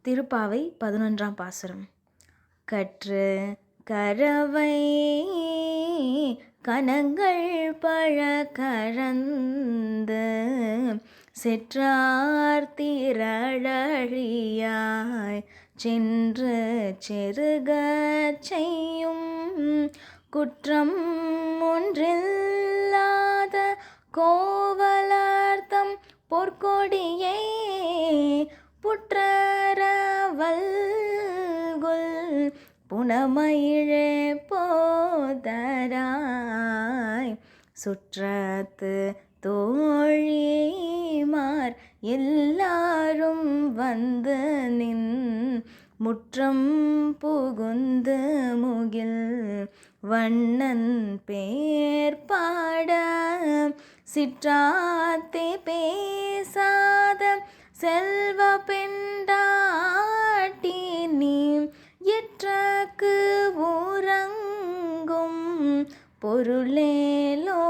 திருப்பாவை 11ஆம் பாசுரம். கற்று கரவை கனங்கள் பழ கரந்து செற்றார் திரளழியாய் சென்று செருகச் செய்யும் குற்றம் ஒன்றில்லாத கோவலர்தம் பொற்கொடியை புற்றரவல்குல் புனமயிழே போதராய் சுற்றத்து தோழிமார் எல்லாரும் வந்து நின் முற்றம் புகுந்து முகில் வண்ணன் பேர் பாட சிற்றாத்தே பேசாத செல்வ பெண்டாட்டி நீ எற்றக்கு உறங்கும் பொருளேலோ